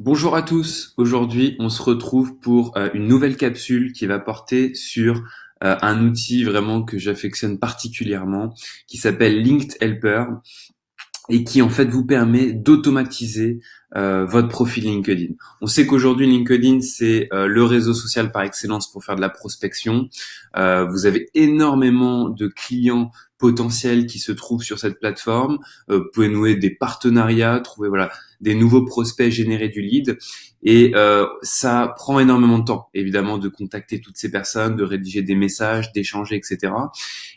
Bonjour à tous. Aujourd'hui, on se retrouve pour une nouvelle capsule qui va porter sur un outil vraiment que j'affectionne particulièrement, qui s'appelle Linked Helper et qui en fait vous permet d'automatiser votre profil LinkedIn. On sait qu'aujourd'hui LinkedIn c'est le réseau social par excellence pour faire de la prospection. Vous avez énormément de clients potentiels qui se trouvent sur cette plateforme. Vous pouvez nouer des partenariats, trouver des nouveaux prospects, générer du lead. Et ça prend énormément de temps, évidemment, de contacter toutes ces personnes, de rédiger des messages, d'échanger, etc.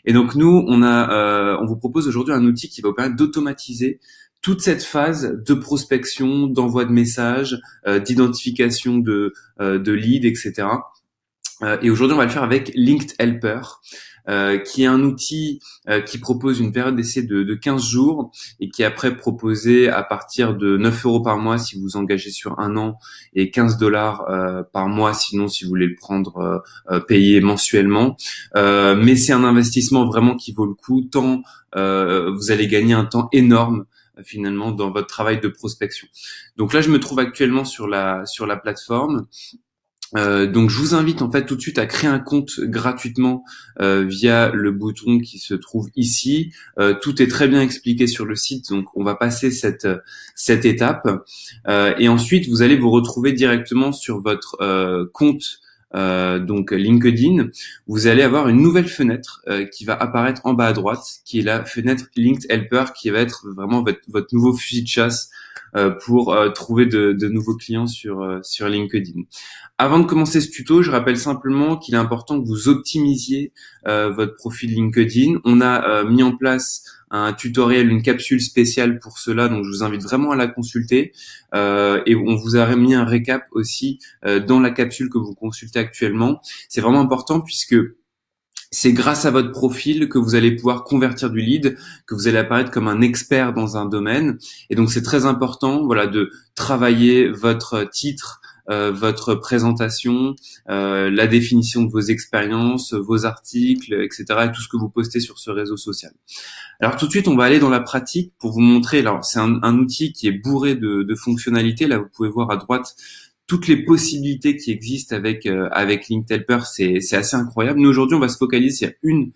Et donc nous, on vous propose aujourd'hui un outil qui va vous permettre d'automatiser toute cette phase de prospection, d'envoi de messages, d'identification de leads, etc. Et aujourd'hui, on va le faire avec Linked Helper, qui est un outil qui propose une période d'essai de 15 jours et qui est après proposé à partir de 9 euros par mois si vous engagez sur un an et 15 dollars par mois sinon si vous voulez le prendre payé mensuellement. Mais c'est un investissement vraiment qui vaut le coup tant vous allez gagner un temps énorme finalement dans votre travail de prospection. Donc là, je me trouve actuellement sur la plateforme. Donc je vous invite en fait tout de suite à créer un compte gratuitement via le bouton qui se trouve ici. Tout est très bien expliqué sur le site, donc on va passer cette étape. Et ensuite vous allez vous retrouver directement sur votre compte donc LinkedIn. Vous allez avoir une nouvelle fenêtre qui va apparaître en bas à droite, qui est la fenêtre Linked Helper, qui va être vraiment votre nouveau fusil de chasse pour trouver de nouveaux clients sur LinkedIn. Avant de commencer ce tuto, je rappelle simplement qu'il est important que vous optimisiez votre profil LinkedIn. On a mis en place un tutoriel, une capsule spéciale pour cela, donc je vous invite vraiment à la consulter. Et on vous a mis un récap aussi dans la capsule que vous consultez actuellement. C'est vraiment important puisque c'est grâce à votre profil que vous allez pouvoir convertir du lead, que vous allez apparaître comme un expert dans un domaine. Et donc, c'est très important, voilà, de travailler votre titre, votre présentation, la définition de vos expériences, vos articles, etc., et tout ce que vous postez sur ce réseau social. Alors, tout de suite, on va aller dans la pratique pour vous montrer. Alors, c'est un outil qui est bourré de fonctionnalités. Là, vous pouvez voir à droite toutes les possibilités qui existent avec Linked Helper, c'est assez incroyable. Nous aujourd'hui, on va se focaliser sur une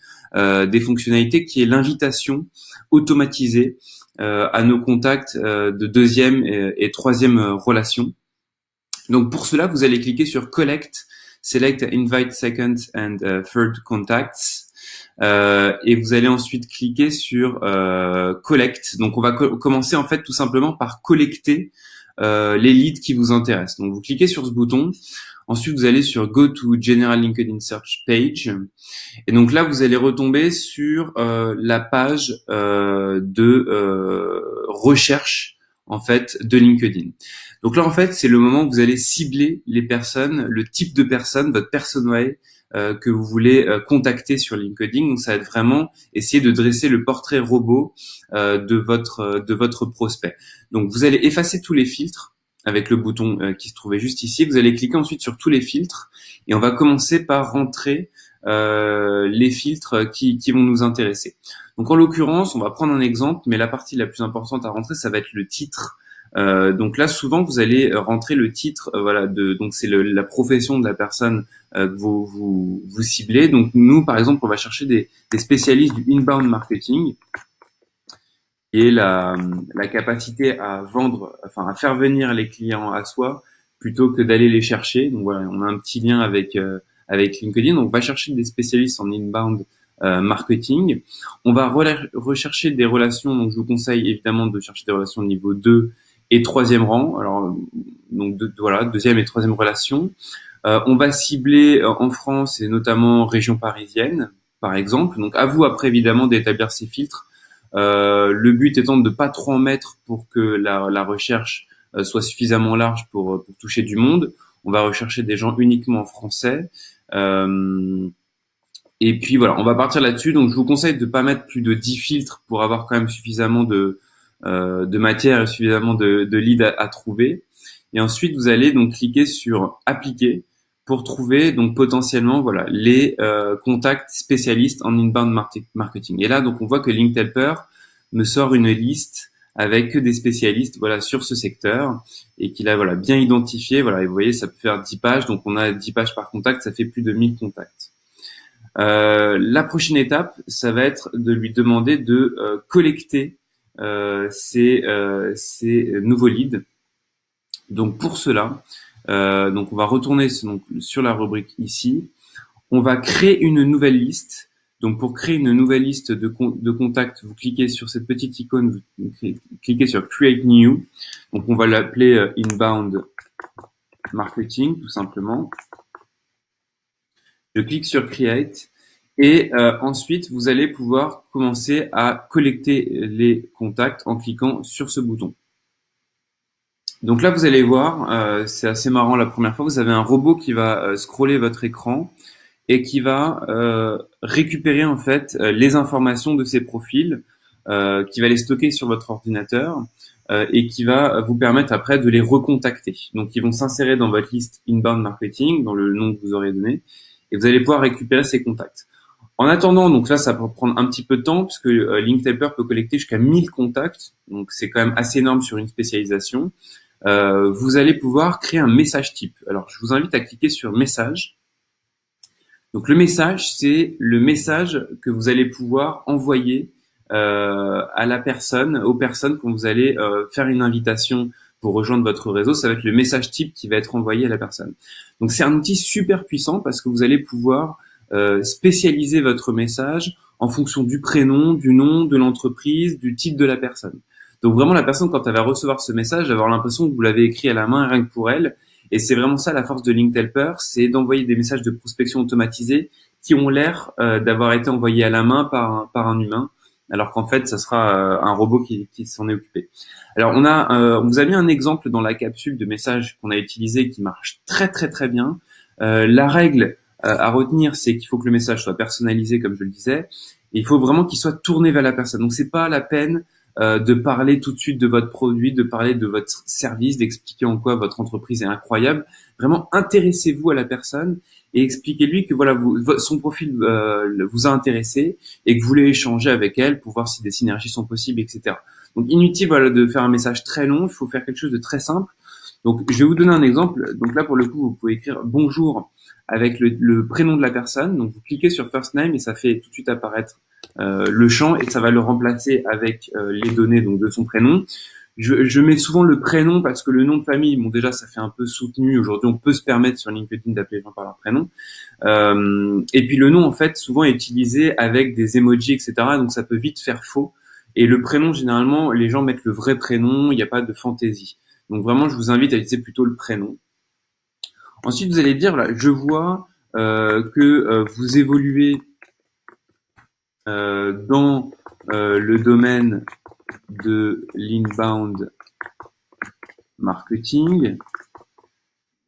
des fonctionnalités qui est l'invitation automatisée à nos contacts de deuxième et troisième relation. Donc pour cela, vous allez cliquer sur Collect, Select Invite Second and Third Contacts. Et vous allez ensuite cliquer sur Collect. Donc on va commencer en fait tout simplement par collecter les leads qui vous intéressent. Donc vous cliquez sur ce bouton. Ensuite, vous allez sur Go to General LinkedIn Search Page. Et donc là, vous allez retomber sur la page de recherche en fait de LinkedIn. Donc là, en fait, c'est le moment où vous allez cibler les personnes, le type de personne, votre personnel que vous voulez contacter sur LinkedIn. Donc ça va être vraiment essayer de dresser le portrait robot de votre prospect. Donc vous allez effacer tous les filtres avec le bouton qui se trouvait juste ici. Vous allez cliquer ensuite sur tous les filtres et on va commencer par rentrer les filtres qui vont nous intéresser. Donc en l'occurrence, on va prendre un exemple, mais la partie la plus importante à rentrer, ça va être le titre. Donc là, souvent, vous allez rentrer le titre, donc c'est la profession de la personne que vous ciblez. Donc nous, par exemple, on va chercher des spécialistes du inbound marketing et la capacité à vendre, enfin à faire venir les clients à soi plutôt que d'aller les chercher. Donc voilà, on a un petit lien avec LinkedIn. Donc on va chercher des spécialistes en inbound marketing. On va rechercher des relations. Donc je vous conseille évidemment de chercher des relations de niveau 2 et troisième rang. Alors donc voilà, deuxième et troisième relation. On va cibler en France et notamment région parisienne, par exemple. Donc à vous après évidemment d'établir ces filtres. Le but étant de ne pas trop en mettre pour que la recherche soit suffisamment large pour toucher du monde. On va rechercher des gens uniquement français. Et puis voilà, on va partir là-dessus. Donc je vous conseille de ne pas mettre plus de 10 filtres pour avoir quand même suffisamment de matière et suffisamment de leads à trouver. Et ensuite, vous allez donc cliquer sur appliquer pour trouver donc potentiellement voilà les contacts spécialistes en inbound marketing. Et là, donc on voit que Linked Helper me sort une liste avec que des spécialistes, voilà, sur ce secteur et qu'il a, voilà, bien identifié. Voilà, et vous voyez, ça peut faire 10 pages. Donc, on a 10 pages par contact, ça fait plus de 1000 contacts. La prochaine étape, ça va être de lui demander de collecter ces nouveaux leads. Donc pour cela, donc on va retourner donc, sur la rubrique ici. On va créer une nouvelle liste. Donc pour créer une nouvelle liste de contacts, vous cliquez sur cette petite icône, vous cliquez sur Create New. Donc on va l'appeler Inbound Marketing tout simplement. Je clique sur Create et ensuite vous allez pouvoir commencer à collecter les contacts en cliquant sur ce bouton. Donc là vous allez voir, c'est assez marrant la première fois, vous avez un robot qui va scroller votre écran et qui va récupérer en fait les informations de ces profils, qui va les stocker sur votre ordinateur et qui va vous permettre après de les recontacter. Donc ils vont s'insérer dans votre liste Inbound Marketing, dans le nom que vous aurez donné, et vous allez pouvoir récupérer ces contacts. En attendant, donc là, ça peut prendre un petit peu de temps puisque LinkedIn peut collecter jusqu'à 1000 contacts, donc c'est quand même assez énorme sur une spécialisation. Vous allez pouvoir créer un message type. Alors, je vous invite à cliquer sur message. Donc, le message, c'est le message que vous allez pouvoir envoyer à la personne, aux personnes quand vous allez faire une invitation pour rejoindre votre réseau. Ça va être le message type qui va être envoyé à la personne. Donc, c'est un outil super puissant parce que vous allez pouvoir spécialiser votre message en fonction du prénom, du nom, de l'entreprise, du titre de la personne. Donc vraiment, la personne, quand elle va recevoir ce message, elle va avoir l'impression que vous l'avez écrit à la main rien que pour elle. Et c'est vraiment ça la force de LinkedIn Helper, c'est d'envoyer des messages de prospection automatisés qui ont l'air d'avoir été envoyés à la main par un humain, alors qu'en fait, ça sera un robot qui s'en est occupé. Alors, on vous a mis un exemple dans la capsule de message qu'on a utilisé qui marche très très très bien. La règle à retenir, c'est qu'il faut que le message soit personnalisé, comme je le disais. Et il faut vraiment qu'il soit tourné vers la personne. Donc, c'est pas la peine de parler tout de suite de votre produit, de parler de votre service, d'expliquer en quoi votre entreprise est incroyable. Vraiment, intéressez-vous à la personne et expliquez-lui que voilà, son profil vous a intéressé et que vous voulez échanger avec elle pour voir si des synergies sont possibles, etc. Donc, inutile voilà, de faire un message très long. Il faut faire quelque chose de très simple. Donc, je vais vous donner un exemple. Donc là, pour le coup, vous pouvez écrire bonjour avec le prénom de la personne. Donc, vous cliquez sur First Name et ça fait tout de suite apparaître le champ et ça va le remplacer avec les données donc de son prénom. Je mets souvent le prénom parce que le nom de famille, bon déjà ça fait un peu soutenu. Aujourd'hui, on peut se permettre sur LinkedIn d'appeler les gens par leur prénom. Et puis le nom, en fait, souvent est utilisé avec des emojis, etc. Donc ça peut vite faire faux. Et le prénom, généralement, les gens mettent le vrai prénom. Il n'y a pas de fantaisie. Donc vraiment, je vous invite à utiliser plutôt le prénom. Ensuite, vous allez dire, là, je vois que vous évoluez dans le domaine de l'inbound marketing.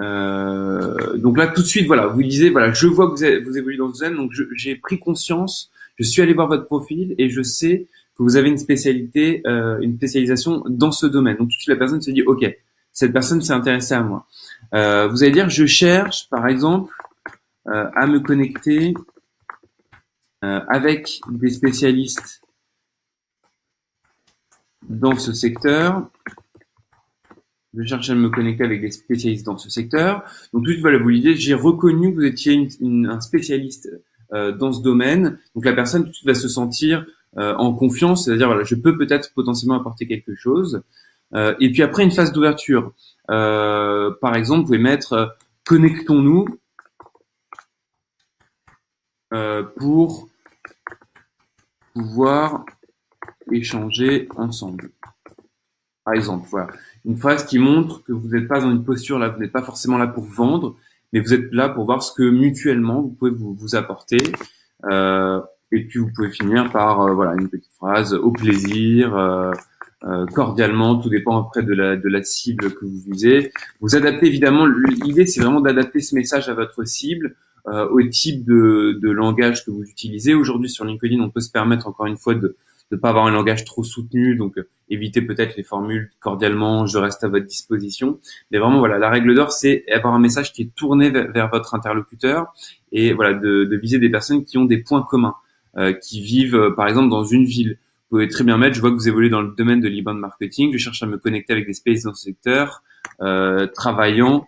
Donc là, tout de suite, voilà, vous disiez, voilà, je vois que vous évoluez dans ce domaine, donc j'ai pris conscience, je suis allé voir votre profil et je sais que vous avez une spécialisation dans ce domaine. Donc tout de suite, la personne se dit, ok, cette personne s'est intéressée à moi. Vous allez dire, je cherche, par exemple, à me connecter avec des spécialistes dans ce secteur. Je cherche à me connecter avec des spécialistes dans ce secteur. Donc tout de suite, voilà, vous l'idée, j'ai reconnu que vous étiez un spécialiste dans ce domaine. Donc la personne tout de suite va se sentir en confiance, c'est-à-dire voilà, je peux peut-être potentiellement apporter quelque chose. Et puis après une phase d'ouverture. Par exemple, vous pouvez mettre connectons-nous pour pouvoir échanger ensemble. Par exemple, voilà. Une phrase qui montre que vous n'êtes pas dans une posture là, vous n'êtes pas forcément là pour vendre, mais vous êtes là pour voir ce que mutuellement vous pouvez vous apporter. Et puis vous pouvez finir par voilà une petite phrase au plaisir, cordialement, tout dépend après de la cible que vous visez. Vous adaptez évidemment. L'idée c'est vraiment d'adapter ce message à votre cible, au type de langage que vous utilisez. Aujourd'hui sur LinkedIn, on peut se permettre encore une fois de pas avoir un langage trop soutenu, donc évitez peut-être les formules cordialement, je reste à votre disposition. Mais vraiment, voilà, la règle d'or, c'est avoir un message qui est tourné vers votre interlocuteur et voilà, de viser des personnes qui ont des points communs, qui vivent, par exemple, dans une ville, pouvez très bien mettre, je vois que vous évoluez dans le domaine de l'inbound marketing, je cherche à me connecter avec des spécialistes dans ce secteur, travaillant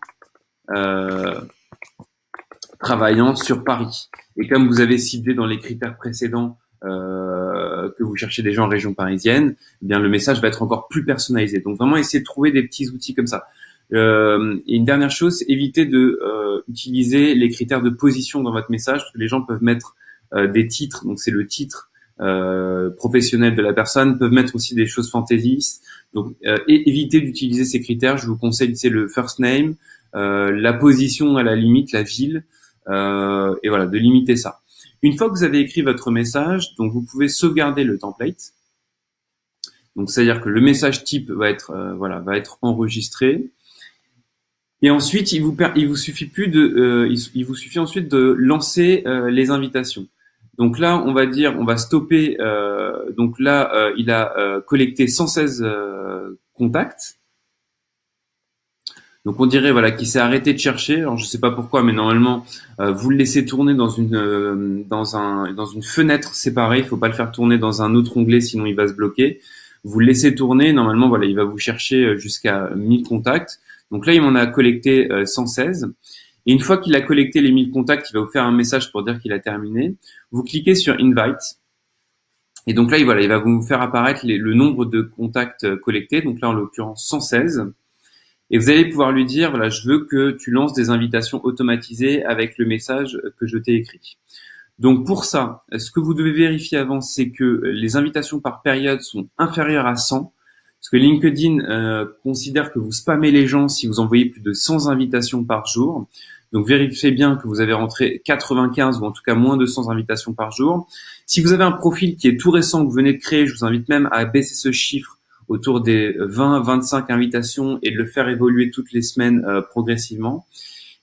sur Paris. Et comme vous avez ciblé dans les critères précédents que vous cherchez des gens en région parisienne, eh bien le message va être encore plus personnalisé. Donc vraiment essayer de trouver des petits outils comme ça. Et une dernière chose, c'est éviter de utiliser les critères de position dans votre message, parce que les gens peuvent mettre des titres, donc c'est le titre professionnel de la personne, peuvent mettre aussi des choses fantaisistes. Donc et éviter d'utiliser ces critères. Je vous conseille d'utiliser le first name, la position à la limite, la ville, et voilà, de limiter ça. Une fois que vous avez écrit votre message, donc vous pouvez sauvegarder le template. Donc c'est-à-dire que le message type va être va être enregistré. Et ensuite, il vous suffit ensuite de lancer les invitations. Donc là, on va stopper. Donc là, il a collecté 116 contacts. Donc on dirait voilà qu'il s'est arrêté de chercher. Alors je sais pas pourquoi, mais normalement vous le laissez tourner dans une fenêtre séparée. Il faut pas le faire tourner dans un autre onglet, sinon il va se bloquer. Vous le laissez tourner. Normalement voilà, il va vous chercher jusqu'à 1000 contacts. Donc là il m'en a collecté 116. Et une fois qu'il a collecté les 1000 contacts, il va vous faire un message pour dire qu'il a terminé. Vous cliquez sur Invite. Et donc là il va vous faire apparaître le nombre de contacts collectés. Donc là en l'occurrence 116. Et vous allez pouvoir lui dire, voilà, je veux que tu lances des invitations automatisées avec le message que je t'ai écrit. Donc pour ça, ce que vous devez vérifier avant, c'est que les invitations par période sont inférieures à 100. Parce que LinkedIn considère que vous spammez les gens si vous envoyez plus de 100 invitations par jour. Donc vérifiez bien que vous avez rentré 95 ou en tout cas moins de 100 invitations par jour. Si vous avez un profil qui est tout récent que vous venez de créer, je vous invite même à baisser ce chiffre autour des 20-25 invitations et de le faire évoluer toutes les semaines progressivement,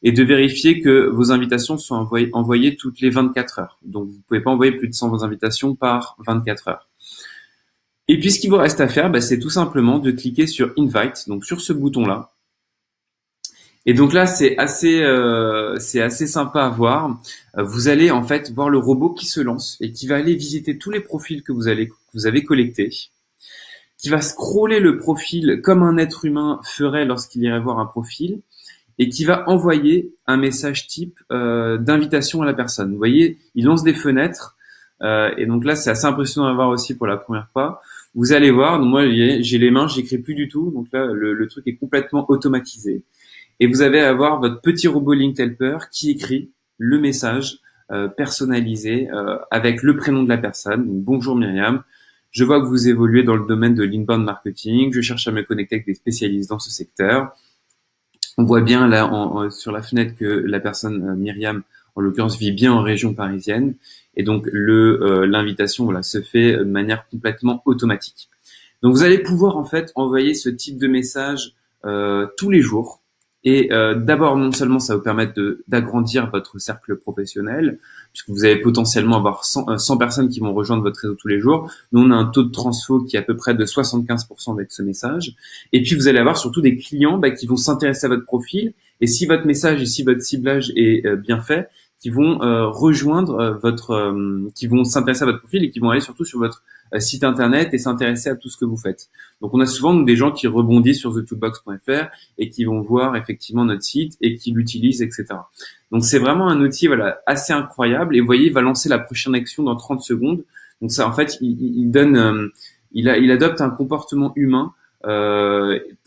et de vérifier que vos invitations sont envoyées toutes les 24 heures. Donc, vous ne pouvez pas envoyer plus de 100 invitations par 24 heures. Et puis, ce qu'il vous reste à faire, c'est tout simplement de cliquer sur Invite, donc sur ce bouton-là. Et donc là, c'est assez sympa à voir. Vous allez en fait voir le robot qui se lance et qui va aller visiter tous les profils que vous avez collectés, qui va scroller le profil comme un être humain ferait lorsqu'il irait voir un profil, et qui va envoyer un message type d'invitation à la personne. Vous voyez, il lance des fenêtres, et donc là, c'est assez impressionnant à voir aussi pour la première fois. Vous allez voir, donc moi, j'ai les mains, j'écris plus du tout, donc là, le truc est complètement automatisé. Et vous allez avoir votre petit robot Linked Helper qui écrit le message personnalisé avec le prénom de la personne. Donc, bonjour Myriam. Je vois que vous évoluez dans le domaine de l'inbound marketing. Je cherche à me connecter avec des spécialistes dans ce secteur. On voit bien là sur la fenêtre que la personne Myriam, en l'occurrence, vit bien en région parisienne. Et donc l'invitation se fait de manière complètement automatique. Donc vous allez pouvoir en fait envoyer ce type de message tous les jours. Et d'abord, non seulement ça va vous permettre d'agrandir votre cercle professionnel, puisque vous allez potentiellement avoir 100 personnes qui vont rejoindre votre réseau tous les jours. Nous, on a un taux de transfo qui est à peu près de 75% avec ce message. Et puis, vous allez avoir surtout des clients qui vont s'intéresser à votre profil. Et si votre message et si votre ciblage est bien fait, qui vont qui vont s'intéresser à votre profil et qui vont aller surtout sur votre site internet et s'intéresser à tout ce que vous faites. Donc on a souvent des gens qui rebondissent sur thetoolbox.fr et qui vont voir effectivement notre site et qui l'utilisent, etc. Donc c'est vraiment un outil assez incroyable, et vous voyez, il va lancer la prochaine action dans 30 secondes. Donc ça, en fait, il adopte un comportement humain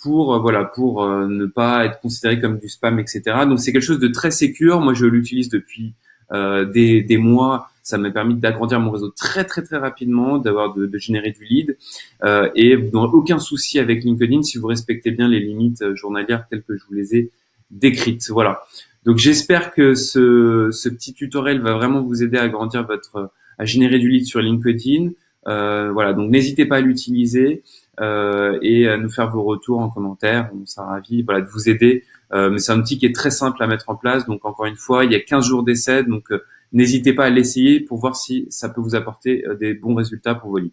pour ne pas être considéré comme du spam, etc. Donc c'est quelque chose de très sécure. Moi je l'utilise depuis des mois. Ça m'a permis d'agrandir mon réseau très très très rapidement, de générer du lead, et vous n'aurez aucun souci avec LinkedIn si vous respectez bien les limites journalières telles que je vous les ai décrites. Voilà. Donc j'espère que ce petit tutoriel va vraiment vous aider à agrandir à générer du lead sur LinkedIn. Voilà, donc n'hésitez pas à l'utiliser et à nous faire vos retours en commentaire. On sera ravis de vous aider. Mais c'est un outil qui est très simple à mettre en place. Donc encore une fois, il y a 15 jours d'essai, donc n'hésitez pas à l'essayer pour voir si ça peut vous apporter des bons résultats pour vos leads.